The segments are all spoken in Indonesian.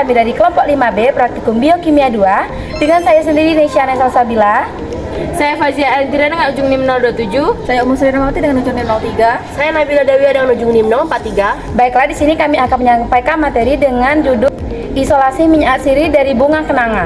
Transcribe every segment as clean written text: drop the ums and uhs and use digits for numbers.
kami dari kelompok 5B Praktikum Biokimia 2 dengan saya sendiri Nesyana Salsabila. Saya Fazia Aldirana dengan ujung NIM 027. Saya Umu Surinamawati dengan ujung NIM 03. Saya Nabila Dawia dengan ujung NIM 043. Baiklah, di sini kami akan menyampaikan materi dengan judul Isolasi minyak atsiri dari bunga kenanga.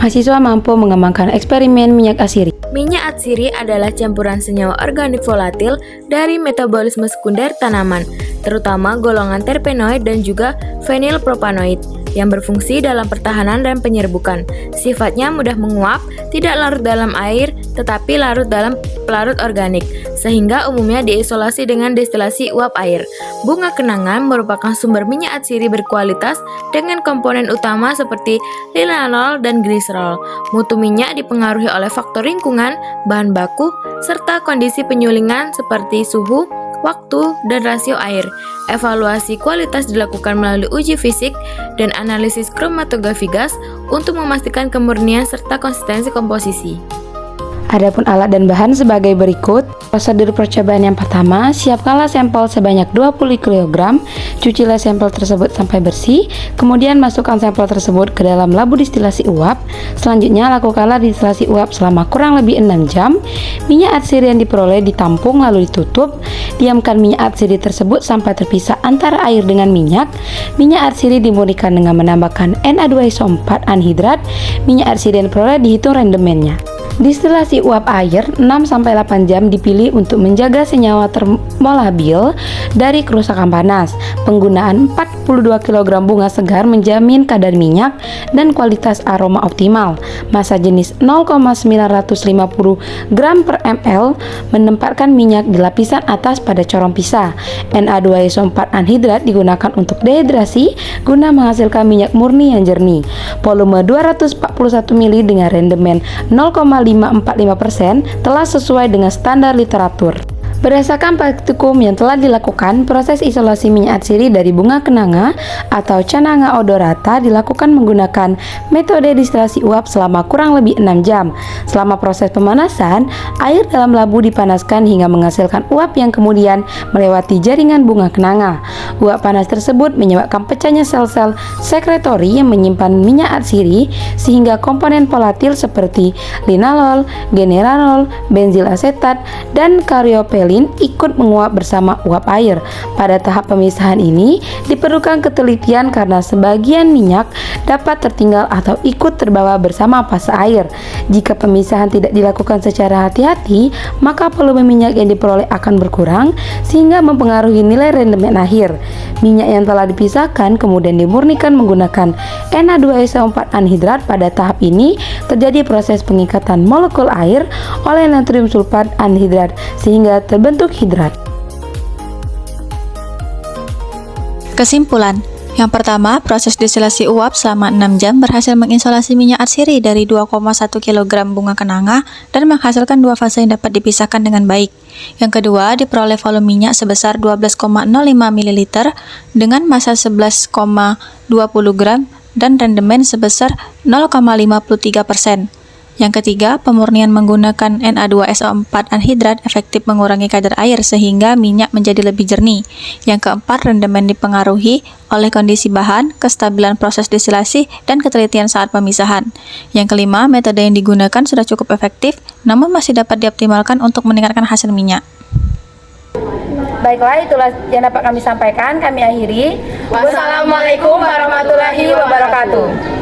Mahasiswa mampu mengembangkan eksperimen minyak atsiri. Minyak atsiri adalah campuran senyawa organik volatil dari metabolisme sekunder tanaman, terutama golongan terpenoid dan juga fenilpropanoid yang berfungsi dalam pertahanan dan penyerbukan. Sifatnya mudah menguap, tidak larut dalam air, tetapi larut dalam pelarut organik, sehingga umumnya diisolasi dengan destilasi uap air. Bunga kenanga merupakan sumber minyak atsiri berkualitas dengan komponen utama seperti linalol dan gliserol. Mutu minyak dipengaruhi oleh faktor lingkungan, bahan baku, serta kondisi penyulingan seperti suhu, waktu, dan rasio air. Evaluasi kualitas dilakukan melalui uji fisik dan analisis kromatografi gas untuk memastikan kemurnian serta konsistensi komposisi. Adapun alat dan bahan sebagai berikut. Prosedur percobaan yang pertama, siapkanlah sampel sebanyak 20 kg, cucilah sampel tersebut sampai bersih, kemudian masukkan sampel tersebut ke dalam labu distilasi uap. Selanjutnya, lakukanlah distilasi uap selama kurang lebih 6 jam. Minyak atsiri yang diperoleh ditampung lalu ditutup. Diamkan minyak atsiri tersebut sampai terpisah antara air dengan minyak. Minyak atsiri dimurnikan dengan menambahkan Na2SO4 anhidrat. Minyak atsiri yang diperoleh dihitung rendemennya. Distilasi uap air 6-8 jam dipilih untuk menjaga senyawa termolabil dari kerusakan panas. Penggunaan 42 kg bunga segar menjamin kadar minyak dan kualitas aroma optimal. Massa jenis 0,950 gram per ml, menempatkan minyak di lapisan atas pada corong pisah. Na2SO4 anhidrat digunakan untuk dehidrasi guna menghasilkan minyak murni yang jernih. Volume 241 ml dengan rendemen 0,545% telah sesuai dengan standar literatur. Berdasarkan praktikum yang telah dilakukan, proses isolasi minyak atsiri dari bunga kenanga atau Cananga odorata dilakukan menggunakan metode distilasi uap selama kurang lebih 6 jam. Selama proses pemanasan, air dalam labu dipanaskan hingga menghasilkan uap yang kemudian melewati jaringan bunga kenanga. Uap panas tersebut menyebabkan pecahnya sel-sel sekretori yang menyimpan minyak atsiri sehingga komponen volatil seperti linalol, generanol, benzil asetat, dan karyopelin ikut menguap bersama uap air. Pada tahap pemisahan ini diperlukan ketelitian karena sebagian minyak dapat tertinggal atau ikut terbawa bersama fase air. Jika pemisahan tidak dilakukan secara hati-hati, maka volume minyak yang diperoleh akan berkurang sehingga mempengaruhi nilai rendemen akhir. Minyak yang telah dipisahkan kemudian dimurnikan menggunakan Na2SO4 anhidrat. Pada tahap ini terjadi proses pengikatan molekul air oleh natrium sulfat anhidrat sehingga terbentuk hidrat. Kesimpulan. Yang pertama, proses distilasi uap selama 6 jam berhasil mengisolasi minyak atsiri dari 2,1 kg bunga kenanga dan menghasilkan dua fase yang dapat dipisahkan dengan baik. Yang kedua, diperoleh volume minyak sebesar 12,05 ml dengan massa 11,20 gram dan rendemen sebesar 0,53%. Yang ketiga, pemurnian menggunakan Na2SO4 anhidrat efektif mengurangi kadar air sehingga minyak menjadi lebih jernih. Yang keempat, rendemen dipengaruhi oleh kondisi bahan, kestabilan proses distilasi, dan ketelitian saat pemisahan. Yang kelima, metode yang digunakan sudah cukup efektif, namun masih dapat dioptimalkan untuk meningkatkan hasil minyak. Baiklah, itulah yang dapat kami sampaikan. Kami akhiri. Wassalamualaikum warahmatullahi wabarakatuh.